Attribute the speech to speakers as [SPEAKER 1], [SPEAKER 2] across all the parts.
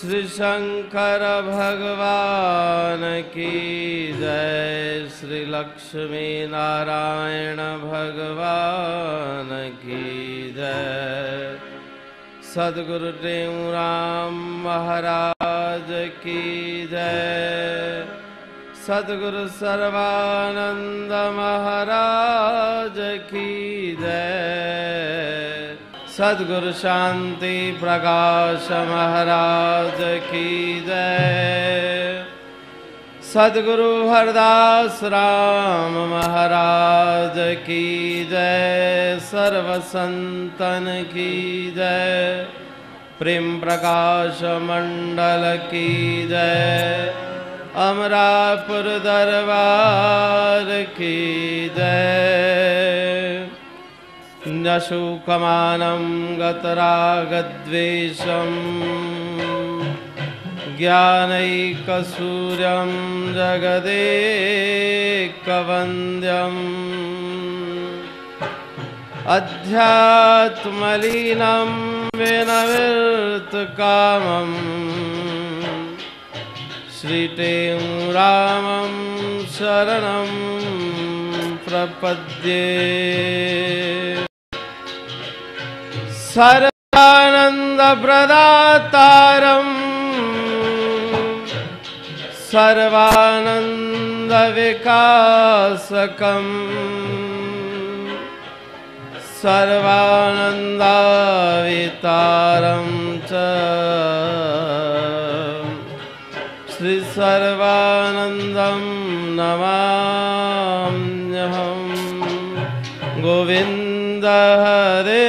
[SPEAKER 1] श्री शंकर भगवान की जय। श्री लक्ष्मी नारायण भगवान की जय। सद्गुरु टेऊराम महाराज की जय। सद्गुरु सर्वानंद महाराज की जय। सद्गुरु शांति प्रकाश महाराज की जय। सद्गुरु हरदास राम महाराज की जय। सर्व संतन की जय। प्रेम प्रकाश मंडल की जय। अमरापुर दरबार की जय। नशुकमानं गतरागद्वेषं ज्ञानैकसूर्यं जगदेकवन्द्यम् अध्यात्मलीनं विनविर्तकामम् श्रीटेऊरामं शरणं प्रपद्ये। सर्वानंद प्रदातारं सर्वानंद विकासकं सर्वानंदावितारं च श्री सर्वानंदं नमाम्यहम्। गोविंद हरे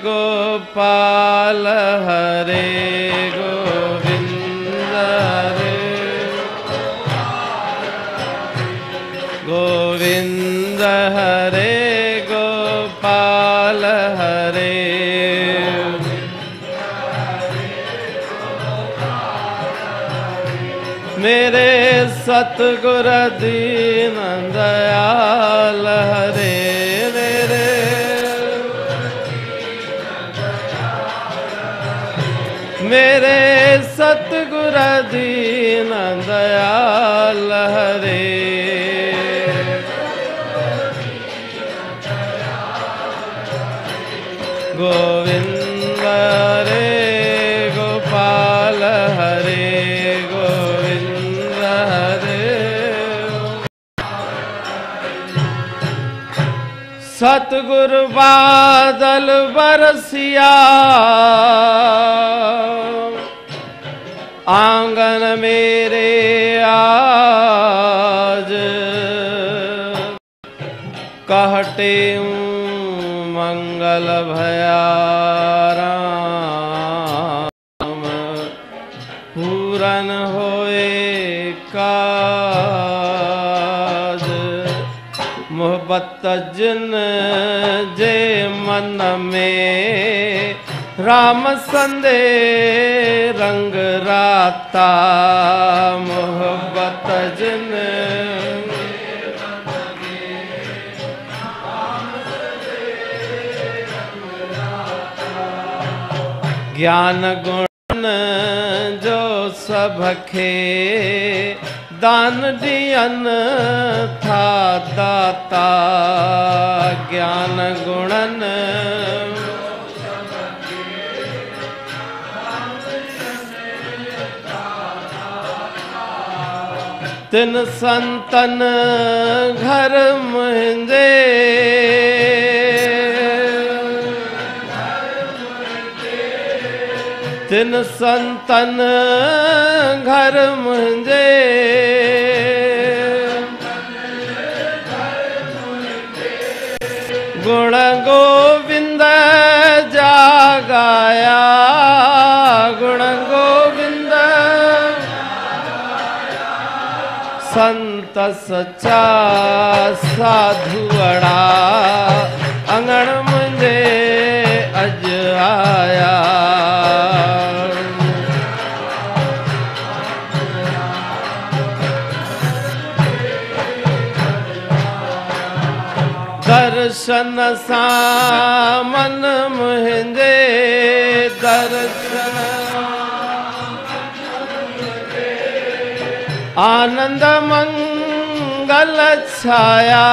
[SPEAKER 1] गोपाल हरे गोविंद हरे गोविंद हरे गोपाल हरे। मेरे सतगुरु दीन दयाल हरे। मेरे सतगुरु दीन दयाल हरे। गोविंद हरे गोपाल हरे गोविंद हरे। सतगुरु बादल बरसिया आंगन मेरे आज। कहते मंगल भया राम पूरन होए काज। मोहब्बत जिन जे मन में राम संदे रंग राता। मोहब्बत जिन ज्ञान गुण जो सबखे दान दियन था दाता। ज्ञान गुणन तिन संतन घर मुंहिंजे तिन संतन घर मुंहिंजे। गुण गोविंद जा गाया गुण गोविंद संत सच्चा साधुअड़ा अंगण मुंहिंजे अज आया। दर्शन सां मन मुंहिंजे दर्शन आनंद मंगल छाया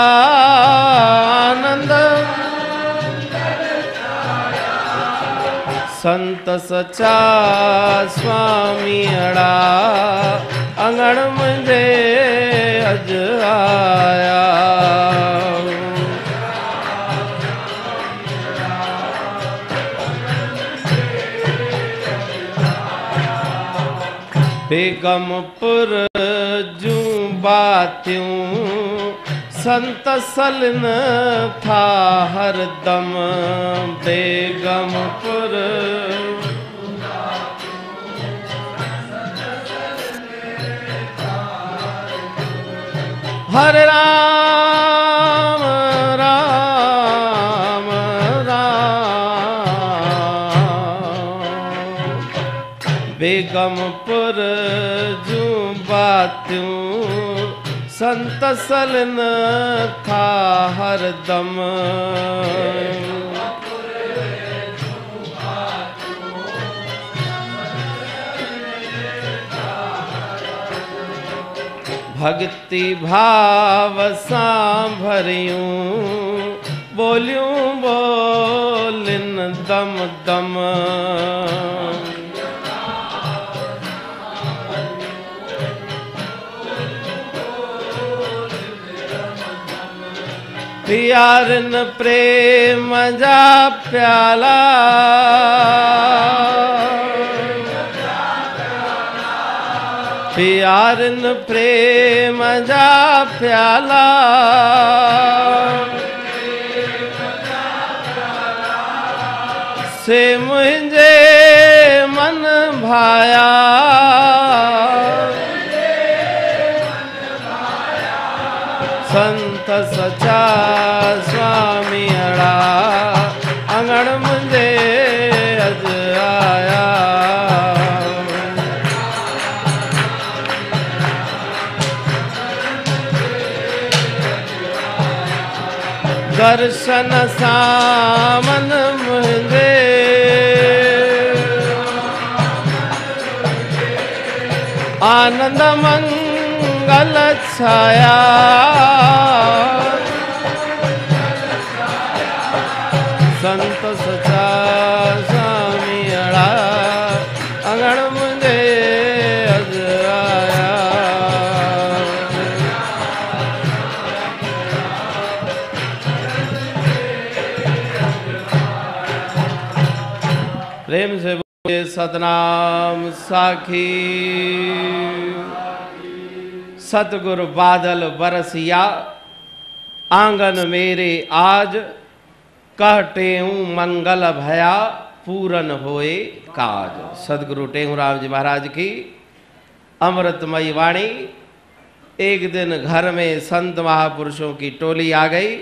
[SPEAKER 1] आनंद संत सचा स्वामी अड़ा अंगण मुझे अज आया बेगमपुर जूं बातियूं संत सलन था हरदम बेगमपुर हरे राम राम राम बेगमपुर जूं बातियूं संत सलन था हरदम भक्ति भाव सां भरियूं बोलियूं बोलिन दम दम प्यारन प्रेम जा प्याला प्यारन प्रेम जा प्याला से मुझे मन भाया संत सचा स्वामी अड़ा अंगण मुझे अज आया दर्शन सामन मुझे आनंद मंगल छाया संत सचा स्वामी अड़ा अंगण मुझे अज आया प्रेम से बोले सतनाम साखी सतगुरु बादल बरसिया आंगन मेरे आज कहते हूँ मंगल भया पूरन होए काज। सदगुरु टेहूराम जी महाराज की अमृतमयी वाणी। एक दिन घर में संत महापुरुषों की टोली आ गई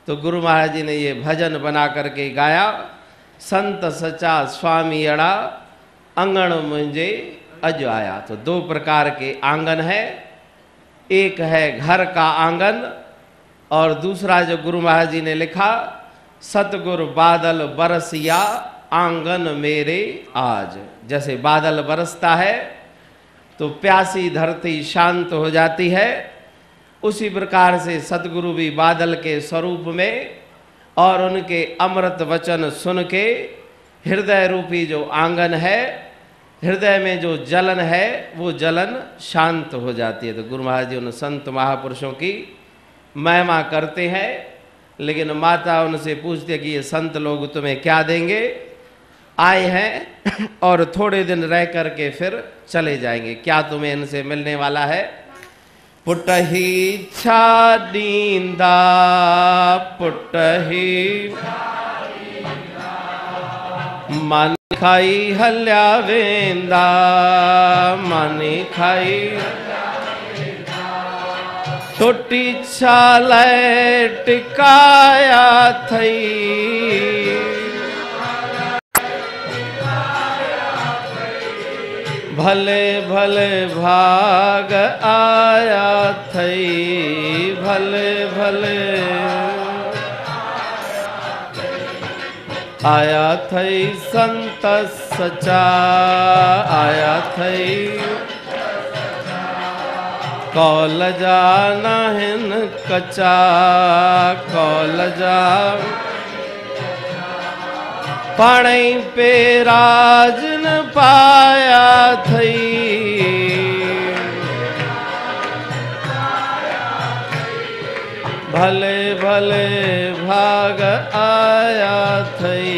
[SPEAKER 1] तो गुरु महाराज जी ने ये भजन बना करके गाया, संत सचा स्वामी अड़ा अंगण मुझे अज आया। तो दो प्रकार के आंगन है, एक है घर का आंगन और दूसरा जो गुरु महाराज जी ने लिखा सतगुरु बादल बरसिया आंगन मेरे आज। जैसे बादल बरसता है तो प्यासी धरती शांत हो जाती है, उसी प्रकार से सतगुरु भी बादल के स्वरूप में और उनके अमृत वचन सुन के हृदय रूपी जो आंगन है, हृदय में जो जलन है वो जलन शांत हो जाती है। तो गुरु महाराज जी उन संत महापुरुषों की महिमा करते हैं, लेकिन माता उनसे पूछती है कि ये संत लोग तुम्हें क्या देंगे, आए हैं और थोड़े दिन रह करके फिर चले जाएंगे, क्या तुम्हें इनसे मिलने वाला है। पुटही छा दींदा पुटही मन खाई हल्या वेंदा मानी खाई टोटी छाले टिकाया थई भले भले भाग आया थई भले भले आया थई संत सचा आया थई कौलजा नहिन कचा कौलजा पाणई पे राज न पाया थई भले भले भाग आया थई।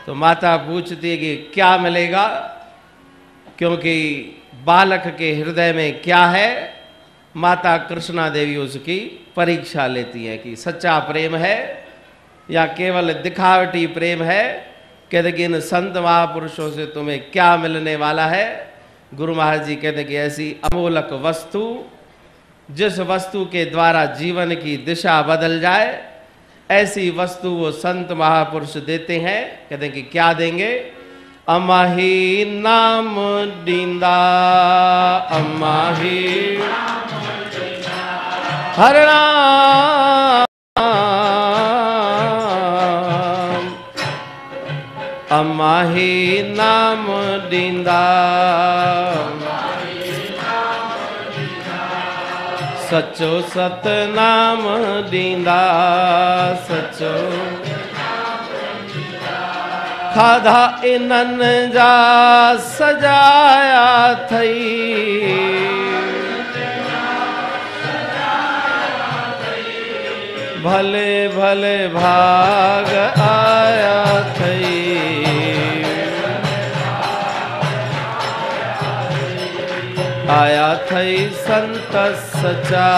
[SPEAKER 1] तो माता पूछती है कि क्या मिलेगा, क्योंकि बालक के हृदय में क्या है, माता कृष्णा देवी उसकी परीक्षा लेती है कि सच्चा प्रेम है या केवल दिखावटी प्रेम है। कहते कि इन संत महापुरुषों से तुम्हें क्या मिलने वाला है। गुरु महाराज जी कहते कि ऐसी अमोलक वस्तु, जिस वस्तु के द्वारा जीवन की दिशा बदल जाए, ऐसी वस्तु वो संत महापुरुष देते हैं। कहते हैं कि क्या देंगे। अमाही नाम दींदा अमाही हर नाम अमाही नाम दींदा सचो सत नाम दींदा सचो खाधा इनन जा सजाया थई भले भले भाग आया थई आया थई संत सचा।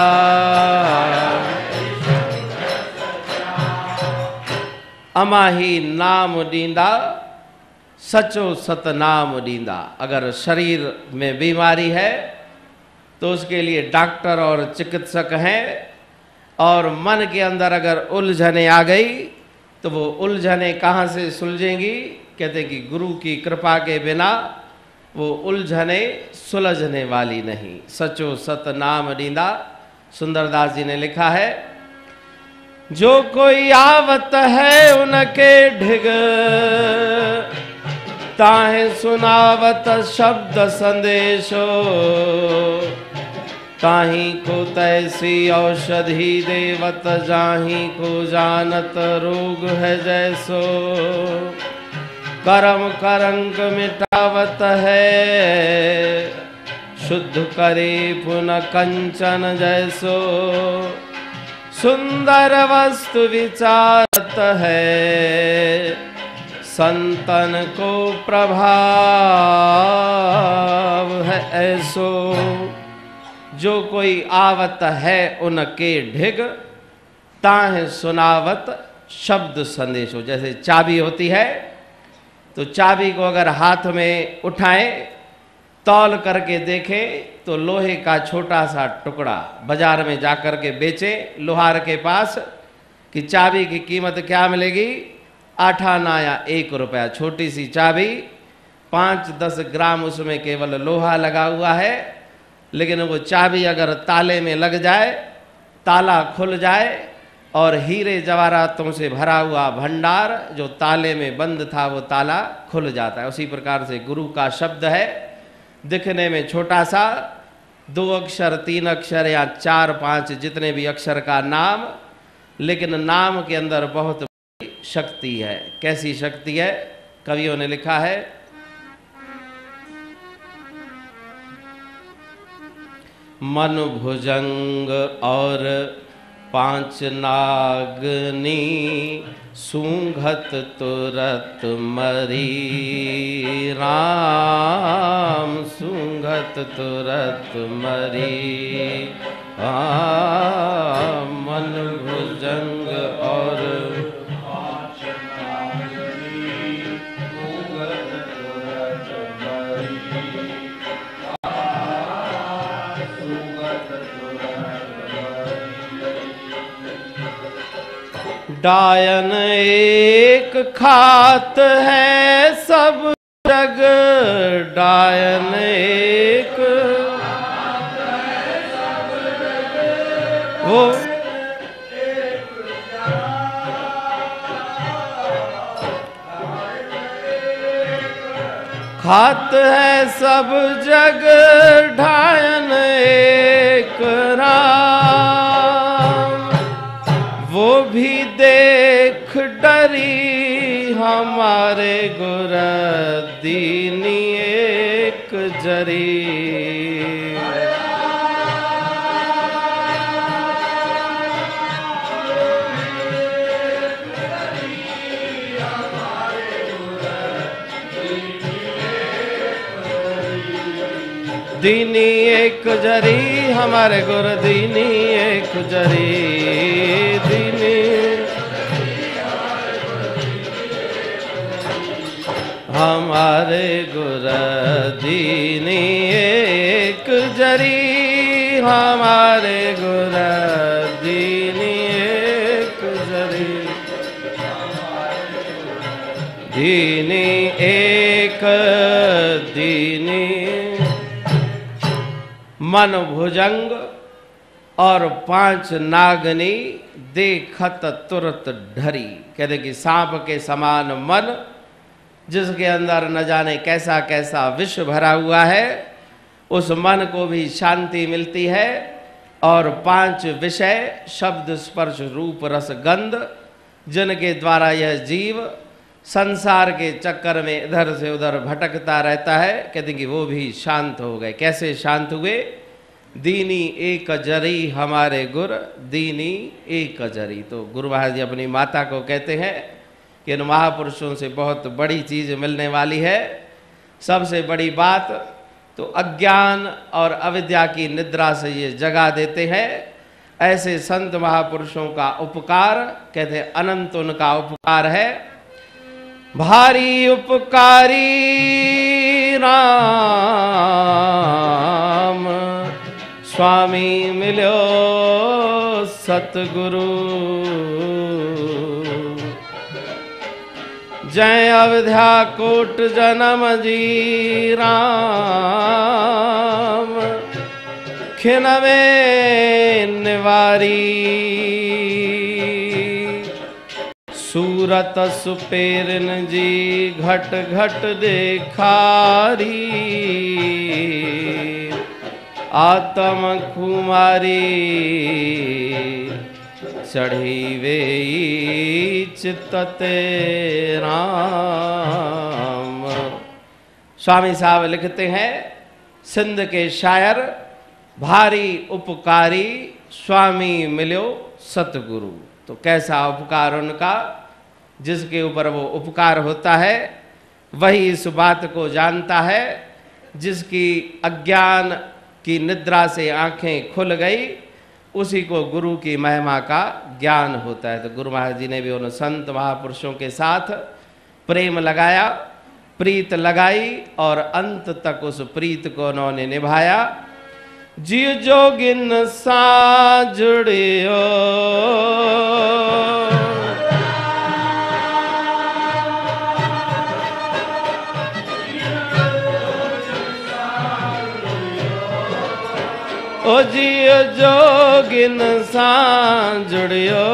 [SPEAKER 1] अमाही नाम दींदा सचो सत नाम दींदा। अगर शरीर में बीमारी है तो उसके लिए डॉक्टर और चिकित्सक हैं, और मन के अंदर अगर उलझने आ गई तो वो उलझने कहाँ से सुलझेंगी। कहते कि गुरु की कृपा के बिना वो उलझने सुलझने वाली नहीं। सचो सत नाम दींदा। सुंदरदास जी ने लिखा है, जो कोई आवत है उनके ढिग ताहे सुनावत शब्द संदेशो ताही को तैसी औषधि देवत जाही को जानत रोग है जैसो करम करंक मिटावत है शुद्ध करे पुन कंचन जैसो सुंदर वस्तु विचारत है संतन को प्रभाव है ऐसो। जो कोई आवत है उनके ढिग ताहे सुनावत शब्द संदेश हो। जैसे चाबी होती है तो चाबी को अगर हाथ में उठाएं, तौल करके देखें तो लोहे का छोटा सा टुकड़ा बाजार में जाकर के बेचे लोहार के पास कि चाबी की कीमत क्या मिलेगी, 8 आना या 1 रुपया। छोटी सी चाबी 5-10 ग्राम उसमें केवल लोहा लगा हुआ है, लेकिन वो चाबी अगर ताले में लग जाए, ताला खुल जाए और हीरे जवाहरातों से भरा हुआ भंडार जो ताले में बंद था वो ताला खुल जाता है। उसी प्रकार से गुरु का शब्द है, दिखने में छोटा सा 2 अक्षर 3 अक्षर या 4-5 जितने भी अक्षर का नाम, लेकिन नाम के अंदर बहुत बड़ी शक्ति है। कैसी शक्ति है? कवियों ने लिखा है, मन भुजंग और 5 नागनी सूंघत तुरत मरी राम सूंघत तुरत मरी। मन भुजंग और 5 नागनी सूंघत तुरत मरी सूंघत तुरत डायन एक खात है सब जग डायन एक वो खात है सब जग ढायन एक राम, वो भी देख डरी हमारे गुर दीनी एक जरी। दीनी एक जरी हमारे गुर दीनी एक जरी। दीनी हमारे गुर दीनी एक जरी, हमारे गुर दीनी एक जरी। दीनी एक दीनी मन भुजंग और 5 नागनी देखत तुरत ढरी। कहते कि सांप के समान मन, जिसके अंदर न जाने कैसा कैसा विष भरा हुआ है, उस मन को भी शांति मिलती है। और 5 विषय शब्द स्पर्श रूप रस गंध, जिनके द्वारा यह जीव संसार के चक्कर में इधर से उधर भटकता रहता है, कहते कि वो भी शांत हो गए। कैसे शांत हुए? दीनी एक जरी हमारे गुर दीनी एक जरी। तो गुरु महाराज जी अपनी माता को कहते हैं कि इन महापुरुषों से बहुत बड़ी चीज़ मिलने वाली है। सबसे बड़ी बात तो अज्ञान और अविद्या की निद्रा से ये जगा देते हैं। ऐसे संत महापुरुषों का उपकार, कहते हैं अनंत उनका उपकार है। भारी उपकारी राम स्वामी मिलो सतगुरु। जय अवध्या कोट जन्म जी राम, खिनवे निवारी। सूरत सुपेरन जी घट घट देखारी, आत्म कुमारी चढ़ी वे चित्तते राम। स्वामी साहब लिखते हैं, सिंध के शायर भारी उपकारी स्वामी मिलो सतगुरु। तो कैसा उपकार उनका, जिसके ऊपर वो उपकार होता है वही इस बात को जानता है। जिसकी अज्ञान की निद्रा से आंखें खुल गई, उसी को गुरु की महिमा का ज्ञान होता है। तो गुरु महाराज जी ने भी उन संत महापुरुषों के साथ प्रेम लगाया, प्रीत लगाई और अंत तक उस प्रीत को उन्होंने निभाया। जियो जोगिन साजुड़ियो ओ जियो जोगिन साजुड़ियो,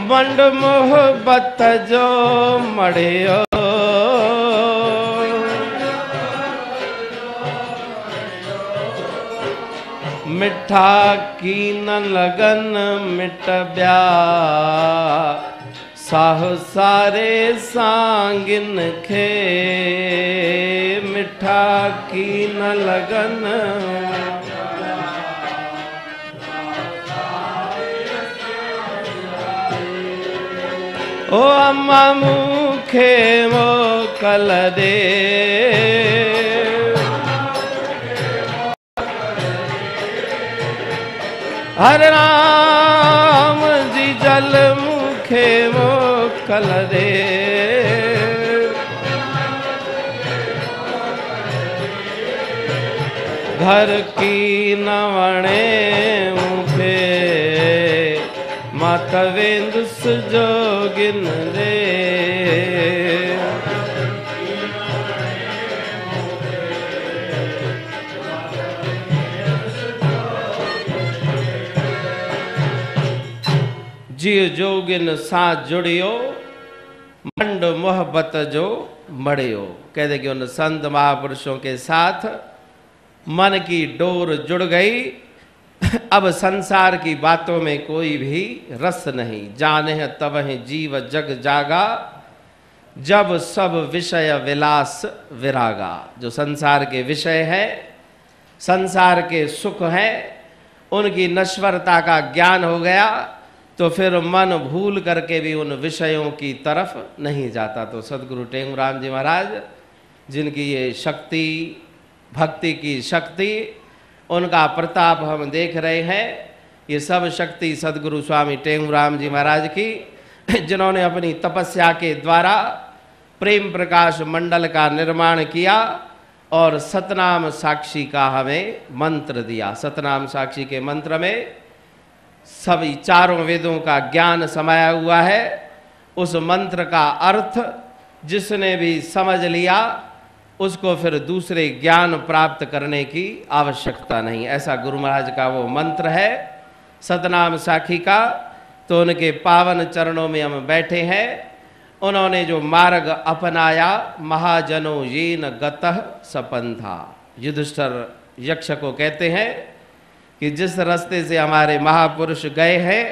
[SPEAKER 1] मंड मोहब्बत जो मड़ियो, मिठा की न लगन मिट ब्या, साहु सारे सांगिन खे, मिठा की न लगन। ओ अम्मा मुखे मोकल दे, हरे राम जी जल मुखे मोकल दे, घर की नवणे मुखे माता वेंदुस जोगिन रे। जिय जोगिन सा जुड़ियो मंड मोहब्बत जो मड़ियो। कहते कि उन संत महापुरुषों के साथ मन की डोर जुड़ गई। अब संसार की बातों में कोई भी रस नहीं। जाने तब है जीव जग जागा जब सब विषय विलास विरागा। जो संसार के विषय है, संसार के सुख है, उनकी नश्वरता का ज्ञान हो गया तो फिर मन भूल करके भी उन विषयों की तरफ नहीं जाता। तो सदगुरु टेंगुराम जी महाराज, जिनकी ये शक्ति, भक्ति की शक्ति, उनका प्रताप हम देख रहे हैं। ये सब शक्ति सदगुरु स्वामी टेंगुराम जी महाराज की, जिन्होंने अपनी तपस्या के द्वारा प्रेम प्रकाश मंडल का निर्माण किया और सतनाम साक्षी का हमें मंत्र दिया। सतनाम साक्षी के मंत्र में सभी चारों वेदों का ज्ञान समाया हुआ है। उस मंत्र का अर्थ जिसने भी समझ लिया उसको फिर दूसरे ज्ञान प्राप्त करने की आवश्यकता नहीं। ऐसा गुरु महाराज का वो मंत्र है सतनाम साखी का। तो उनके पावन चरणों में हम बैठे हैं। उन्होंने जो मार्ग अपनाया, महाजनों येन गतः सपंथा। युधिष्ठिर यक्ष को कहते हैं कि जिस रास्ते से हमारे महापुरुष गए हैं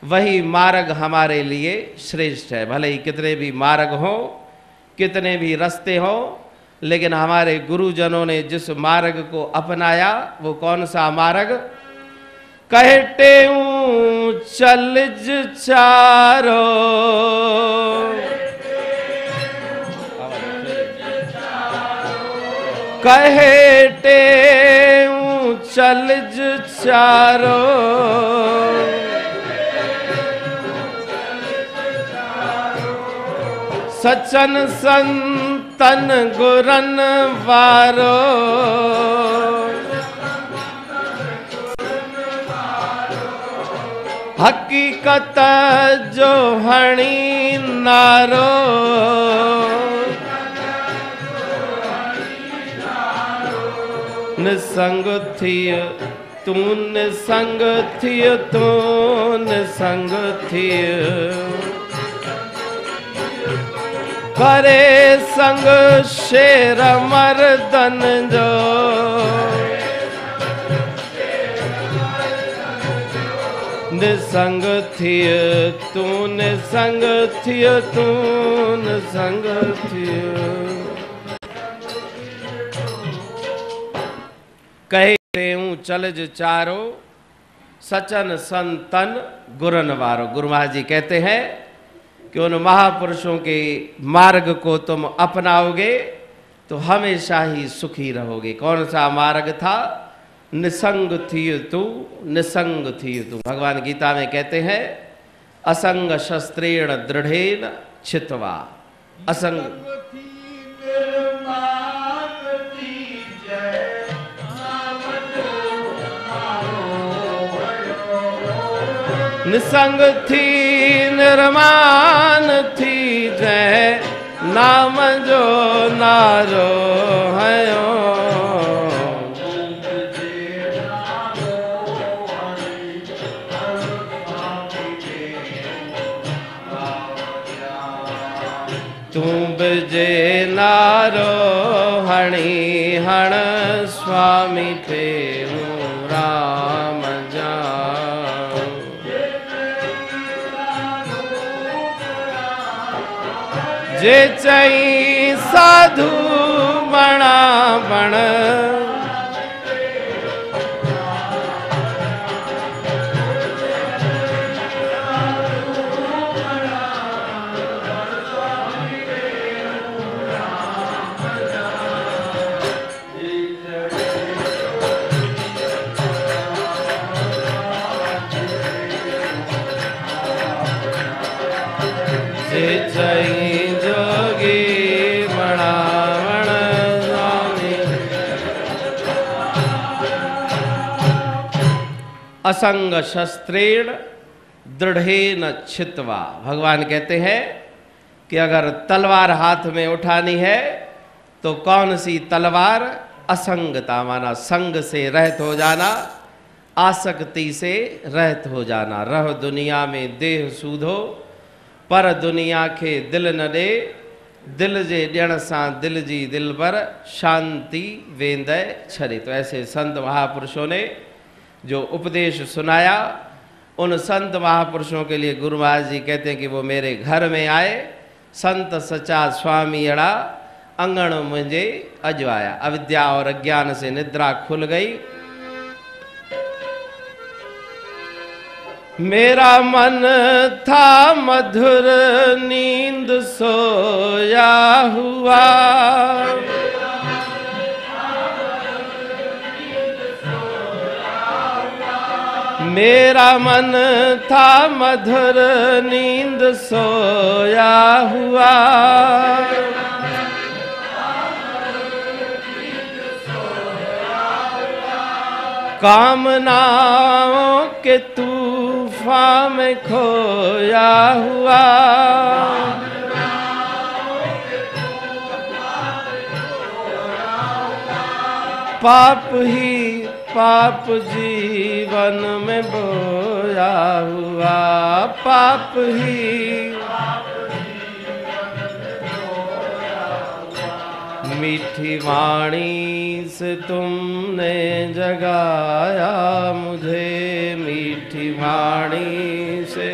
[SPEAKER 1] वही मार्ग हमारे लिए श्रेष्ठ है। भले ही कितने भी मार्ग हों, कितने भी रास्ते हों, लेकिन हमारे गुरुजनों ने जिस मार्ग को अपनाया वो कौन सा मार्ग? कहते चलज चारो कहते चलज चारो सचन संतन गुरन वारो हकीकत जो हणी नारो निसंग थिय तू निसंग थिय तू निसंग थिय करे संग शेर मर्दन जो निसंग थिय तू निसंग थिय तू निसंग थिय। कहते हूँ चलज चारो सचन संतन गुरन वारो। गुरु महाराज जी कहते हैं कि उन महापुरुषों के मार्ग को तुम अपनाओगे तो हमेशा ही सुखी रहोगे। कौन सा मार्ग था? निसंग थिय तू निसंग थिय तू। भगवान गीता में कहते हैं असंग शस्त्रेण दृढ़ेन छित्वा। असंग निसंग थी निर्माण थी जय नाम जो नारो हयो। तू बजे नारो हणी हण स्वामी पे राम जा। जे चई साधु बणा बण जे चई असंग शस्त्रेण दृढ़ेन छित्वा। भगवान कहते हैं कि अगर तलवार हाथ में उठानी है तो कौन सी तलवार? असंगता, माना संग से रहित हो जाना, आसक्ति से रहत हो जाना। रह दुनिया में देह सूधो, पर दुनिया के दिल न दे, दिल जे ॾियण सां दिल जी दिल पर शांति वेंदे छड़े। तो ऐसे संत महापुरुषों ने जो उपदेश सुनाया, उन संत महापुरुषों के लिए गुरु महाराज जी कहते हैं कि वो मेरे घर में आए। संत सचा स्वामी अड़ा अंगण मुझे अज आया। अविद्या और अज्ञान से निद्रा खुल गई। मेरा मन था मधुर नींद सोया हुआ, मेरा मन था मधुर नींद सोया हुआ, कामनाओं के तूफान में खोया हुआ, पाप ही पाप जीवन में बोया हुआ, पाप ही मीठी वाणी से तुमने जगाया मुझे, मीठी वाणी से,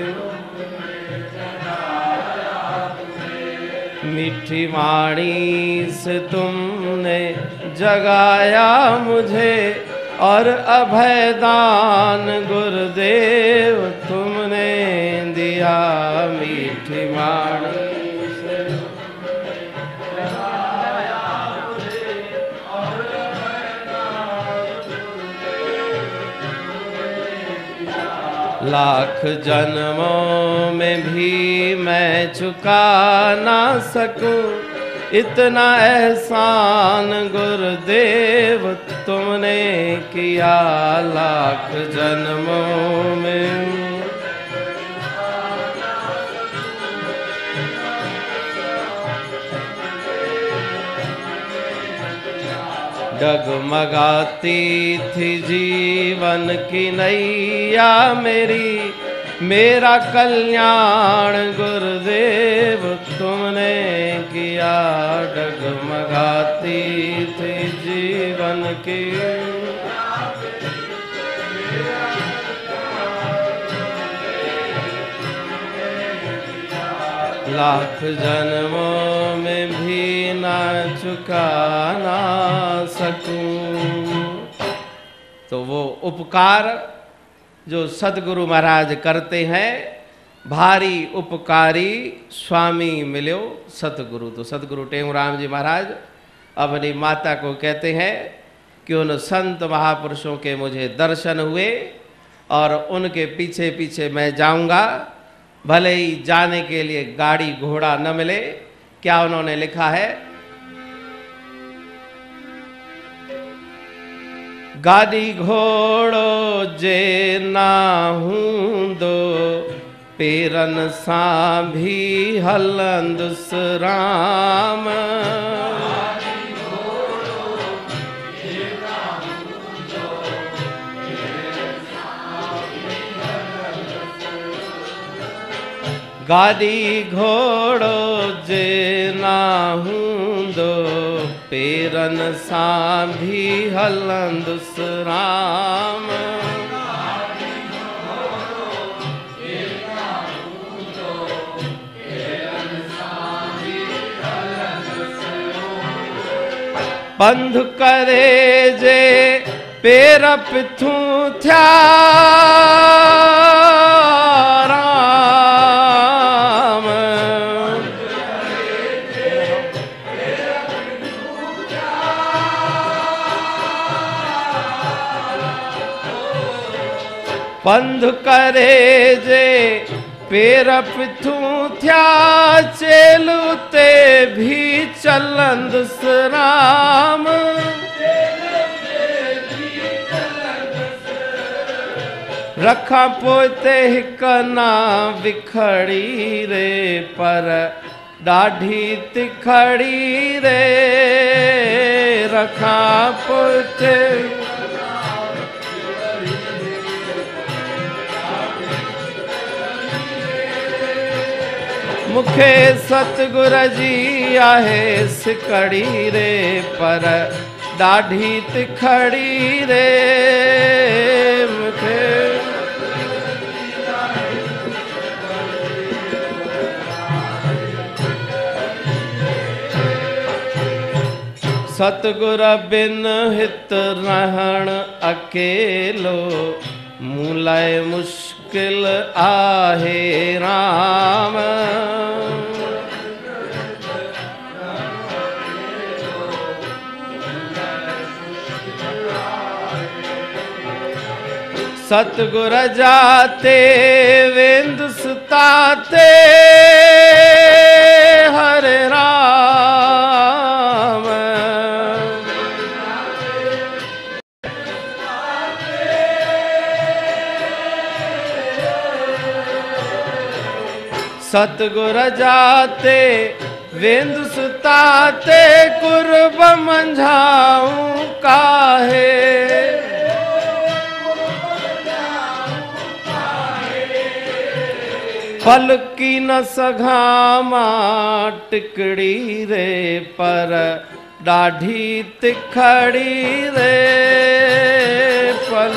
[SPEAKER 1] मीठी वाणी से तुमने जगाया मुझे, और अभयदान गुरुदेव तुमने दिया, मीठी वाणी से लाख जन्मों में भी मैं चुका ना सकूं इतना एहसान गुरुदेव तुमने किया, लाख जन्मों में। डगमगाती थी जीवन की नैया मेरी, मेरा कल्याण गुरुदेव तुमने किया, डगमगाती थी जीवन की, लाख जन्मों में भी ना चुका ना सकूं। तो वो उपकार जो सदगुरु महाराज करते हैं, भारी उपकारी स्वामी मिलो सतगुरु। तो सदगुरु टेऊराम जी महाराज अपनी माता को कहते हैं कि उन संत महापुरुषों के मुझे दर्शन हुए और उनके पीछे पीछे मैं जाऊंगा, भले ही जाने के लिए गाड़ी घोड़ा न मिले। क्या उन्होंने लिखा है? गाड़ी घोड़ो जे ना हूंदो, पेरन सां भी हलंदुस राम, गाड़ी घोड़ो जे ना हूंदो, पेरन सां भी हलंदुस राम, पंध करे जे पेर पिथूं थिया राम, पंध करे जे पेर पिथूं थिया, चेलू ते भी चलंदुस राम, रखा पोते हिक ना विखड़ी रे, पर ॾाढी तिखड़ी रे, रखा पोते मुखे सतगुर जी आहे सिकड़ी रे पर ॾाढी तिखड़ी रे मुखे सतगुर बिन हित रहण अकेलो मूलाए मुश्किल आहे राम। सतगुर जाते वेंदुस ताते हरे राम। सतगुर जाते वेंदुस ताते कुर्ब मंझाऊं काहे। फल की न सघामा टिकड़ी रे पर ॾाढी तिखड़ी रे फल।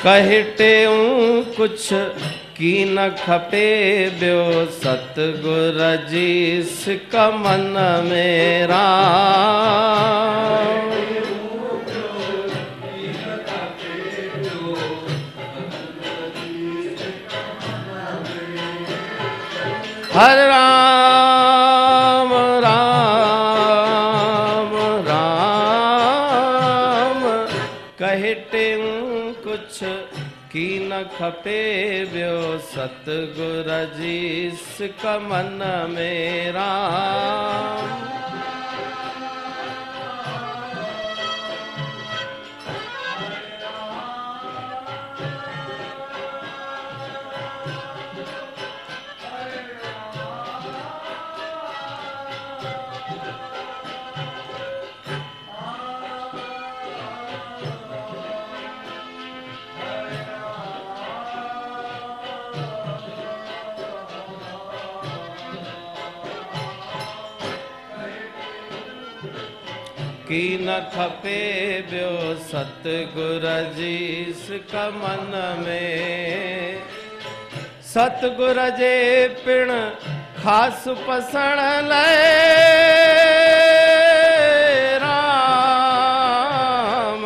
[SPEAKER 1] कहिटेऊं कुछ की न खपे ॿियो सतगुर जी सिक मन में राम। हरे राम राम राम कहिटेऊं कुछ की न खपे ॿियो सतगुर जी सिक मन में राम। की न खपे ॿियो सतगुर जी सिक मन में। सतगुर जे पिण खास पसण लाइ राम।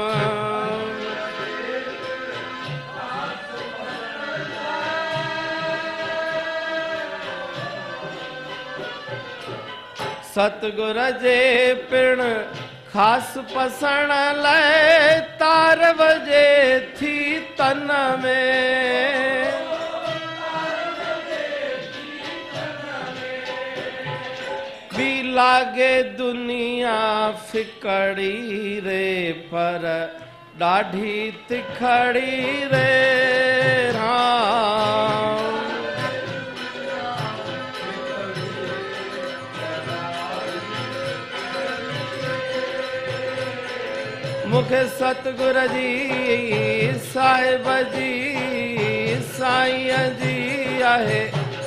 [SPEAKER 1] सतगुर जे पिण खास पसण लाइ तार वजे थी तन में। भी लागे दुनिया फिकड़ी रे पर ॾाढी तिखड़ी रे राम। मुखे सतगुर जी साहिब जी साईं जी आहे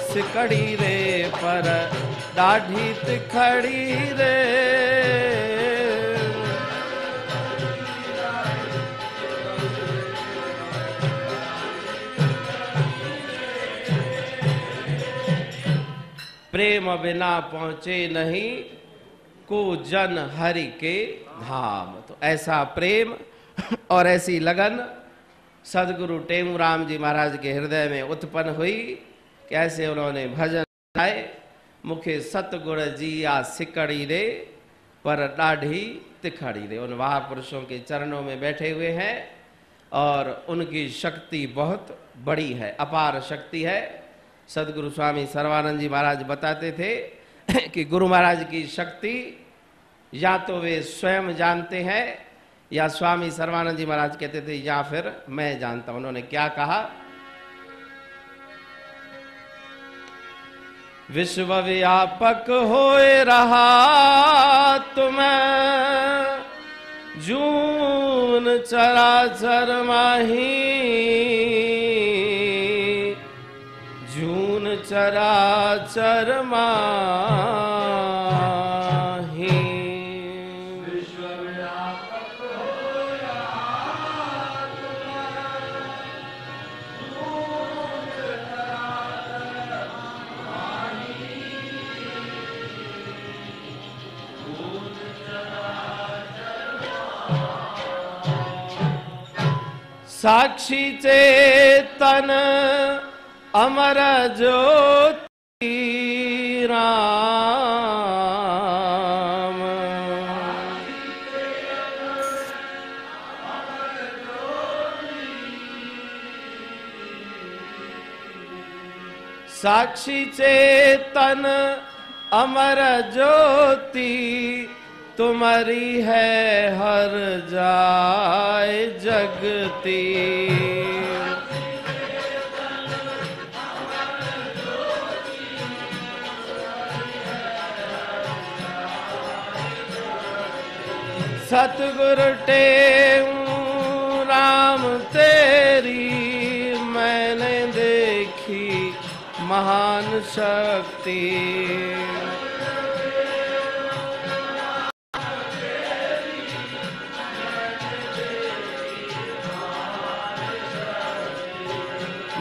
[SPEAKER 1] सिकड़ी रे पर ॾाढी तिखड़ी रे। प्रेम बिना पहुंचे नहीं को जन हरि के धाम। तो ऐसा प्रेम और ऐसी लगन सदगुरु टेऊराम जी महाराज के हृदय में उत्पन्न हुई। कैसे उन्होंने भजन गाए, मुखे सतगुर जी आ सिकड़ी रे पर ॾाढी तिखड़ी रे। उन महापुरुषों के चरणों में बैठे हुए हैं और उनकी शक्ति बहुत बड़ी है, अपार शक्ति है। सदगुरु स्वामी सर्वानंद जी महाराज बताते थे कि गुरु महाराज की शक्ति या तो वे स्वयं जानते हैं या स्वामी सर्वानंद जी महाराज कहते थे या फिर मैं जानता हूं। उन्होंने क्या कहा, विश्व व्यापक होए रहा तुम्हें जूं जून चराचर माही, जून चराचर माही। साक्षी चेतन अमर ज्योति राम, साक्षी चेतन अमर ज्योति, तुम्हारी है हर जाए जगती। सतगुरु टेऊ राम तेरी, मैंने देखी महान शक्ति।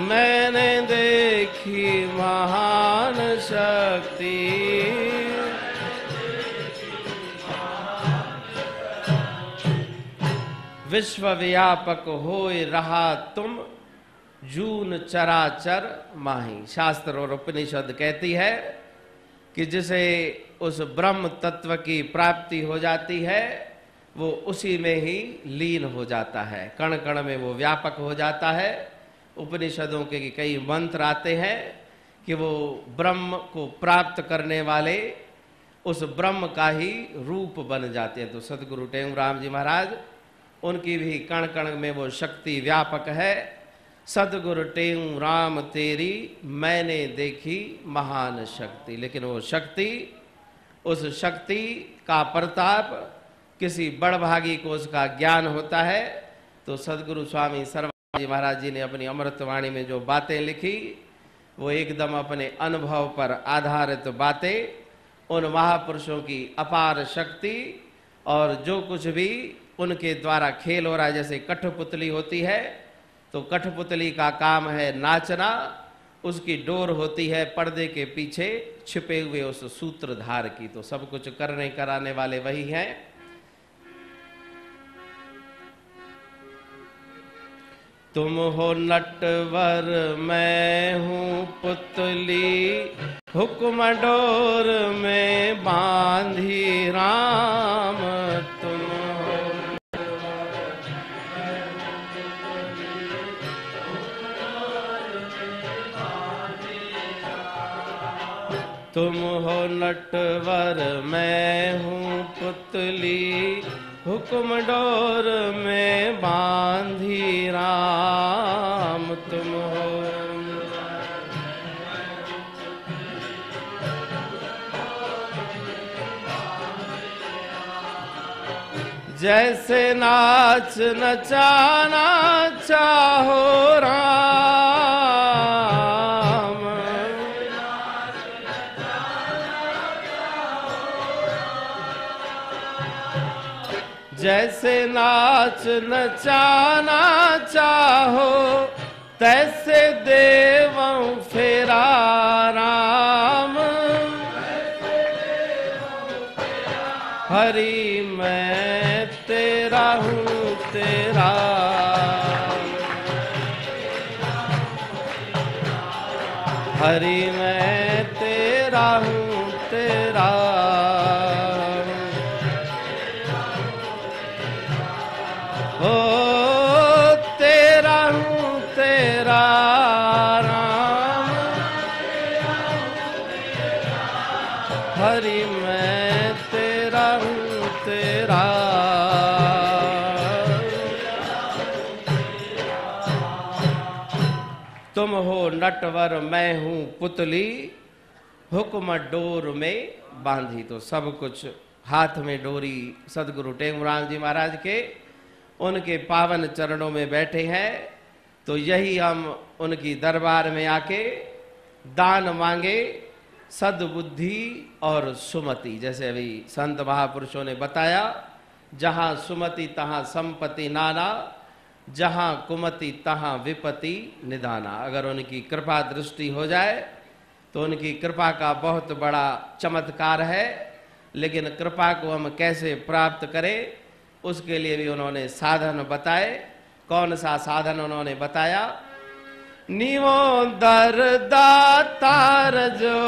[SPEAKER 1] मैंने देखी महान शक्ति। विश्व व्यापक होए रहा तुम, जून चराचर माही। शास्त्र और उपनिषद कहती है कि जिसे उस ब्रह्म तत्व की प्राप्ति हो जाती है वो उसी में ही लीन हो जाता है, कण कण में वो व्यापक हो जाता है। उपनिषदों के कई मंत्र आते हैं कि वो ब्रह्म को प्राप्त करने वाले उस ब्रह्म का ही रूप बन जाते हैं। तो सदगुरु टेऊराम जी महाराज, उनकी भी कण कण में वो शक्ति व्यापक है। सदगुरु टेऊराम तेरी मैंने देखी महान शक्ति। लेकिन वो शक्ति, उस शक्ति का प्रताप किसी बड़भागी को उसका ज्ञान होता है। तो सदगुरु स्वामी सर्वानंद महाराज जी ने अपनी अमृतवाणी में जो बातें लिखी वो एकदम अपने अनुभव पर आधारित बातें, उन महापुरुषों की अपार शक्ति और जो कुछ भी उनके द्वारा खेल हो रहा है। जैसे कठपुतली होती है तो कठपुतली का काम है नाचना, उसकी डोर होती है पर्दे के पीछे छिपे हुए उस सूत्रधार की। तो सब कुछ करने कराने वाले वही हैं। तुम हो नटवर मैं हूँ पुतली, हुक्म डोर में बांधी राम। तुम तुम हो नटवर मैं हूँ पुतली, हुक्म डोर में बांधी राम। तुम हो जैसे नाच नचाना चाहो राम, जैसे नाच नचाना चाहो तैसे देवों फेरा राम। हरि मैं तेरा हूँ तेरा, हरि मैं तेरा हूँ तेरा। ओ तेरा हूँ तेरा राम, हरि मैं तेरा हूँ तेरा। तुम हो नटवर मैं हूँ पुतली, हुक्म डोर में बांधी। तो सब कुछ हाथ में डोरी सदगुरु टेऊराम जी महाराज के, उनके पावन चरणों में बैठे हैं, तो यही हम उनकी दरबार में आके दान मांगे, सद्बुद्धि और सुमति। जैसे अभी संत महापुरुषों ने बताया, जहाँ सुमति तहाँ संपत्ति नाना, जहाँ कुमति तहाँ विपत्ति निदाना। अगर उनकी कृपा दृष्टि हो जाए तो उनकी कृपा का बहुत बड़ा चमत्कार है। लेकिन कृपा को हम कैसे प्राप्त करें, उसके लिए भी उन्होंने साधन बताए। कौन सा साधन उन्होंने बताया? निवो दर दातार जो,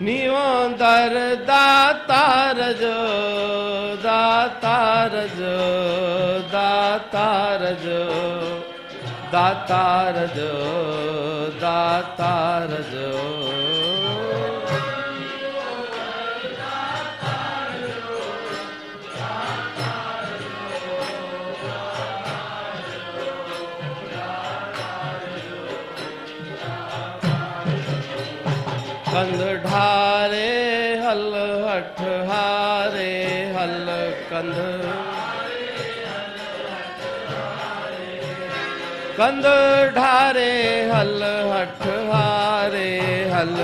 [SPEAKER 1] निवो दर दातार जो, दातार जो, दातार जो, दातार जो, दातार जो। कंध ढारे हल हठ हारे हल, कंध कंध ढारे हल हठ हारे हल,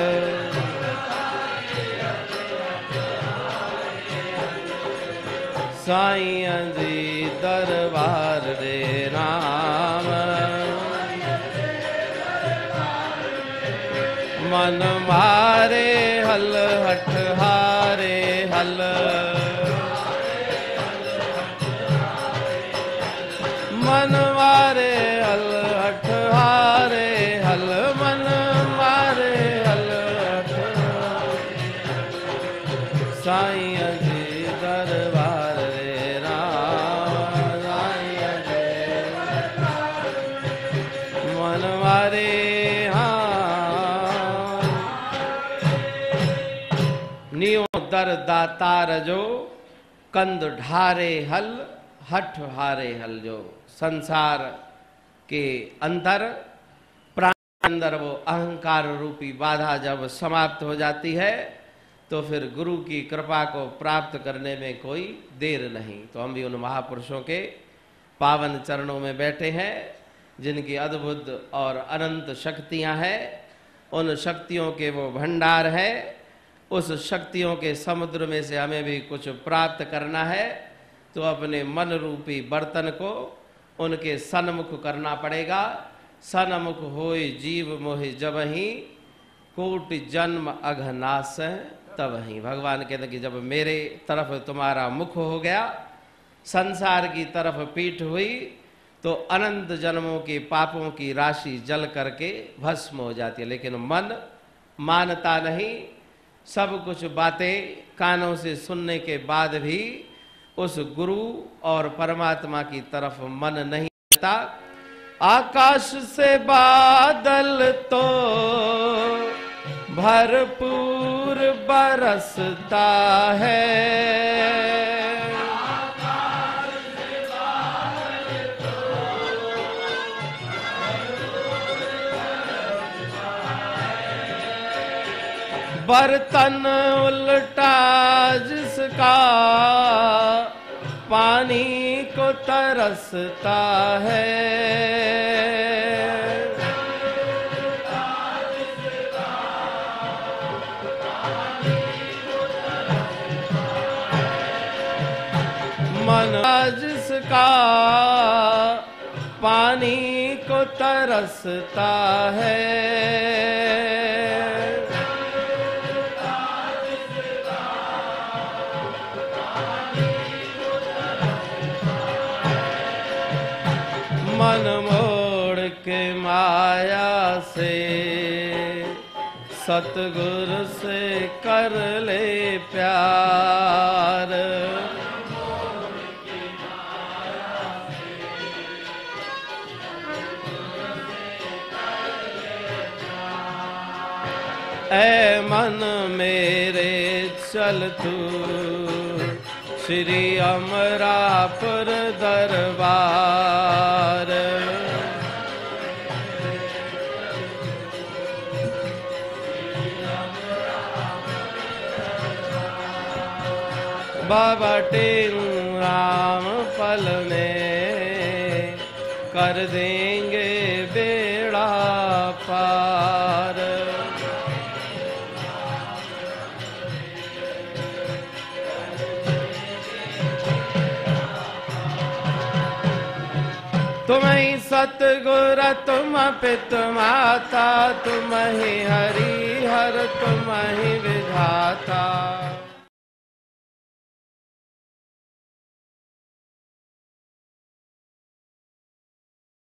[SPEAKER 1] साईं जी दरबार रे राम, मन मारे हल हठ हारे हल, मन मारे हल हठ हारे हल, मन मारे हल हठ, साईं जी दरबार रे राम, साईं जी मन मारे। नियो दर दातार जो, कंद ढारे हल हठ हारे हल। जो संसार के अंदर प्राण के अंदर वो अहंकार रूपी बाधा जब समाप्त हो जाती है, तो फिर गुरु की कृपा को प्राप्त करने में कोई देर नहीं। तो हम भी उन महापुरुषों के पावन चरणों में बैठे हैं, जिनकी अद्भुत और अनंत शक्तियां हैं। उन शक्तियों के वो भंडार है। उस शक्तियों के समुद्र में से हमें भी कुछ प्राप्त करना है, तो अपने मन रूपी बर्तन को उनके सन्मुख करना पड़ेगा। सन्मुख होए जीव मोहि जबहि, कोटि जन्म अघनाश तबहि। भगवान कहते हैं कि जब मेरे तरफ तुम्हारा मुख हो गया, संसार की तरफ पीठ हुई, तो अनंत जन्मों के पापों की राशि जल करके भस्म हो जाती है। लेकिन मन मानता नहीं। सब कुछ बातें कानों से सुनने के बाद भी उस गुरु और परमात्मा की तरफ मन नहीं आता। आकाश से बादल तो भरपूर बरसता है, बर्तन उल्टा जिसका पानी को तरसता है, मन जिसका पानी को तरसता है, मन मोड़ के माया से सतगुरु से कर ले प्यार, ऐ मन मेरे चल तू श्री अमरापुर दरबार। बाबा टेऊराम पल में कर देंगे बेड़ा पार। तुम ही सतगुर तुम पित माता, तुम ही हरि हर तुम ही विधाता।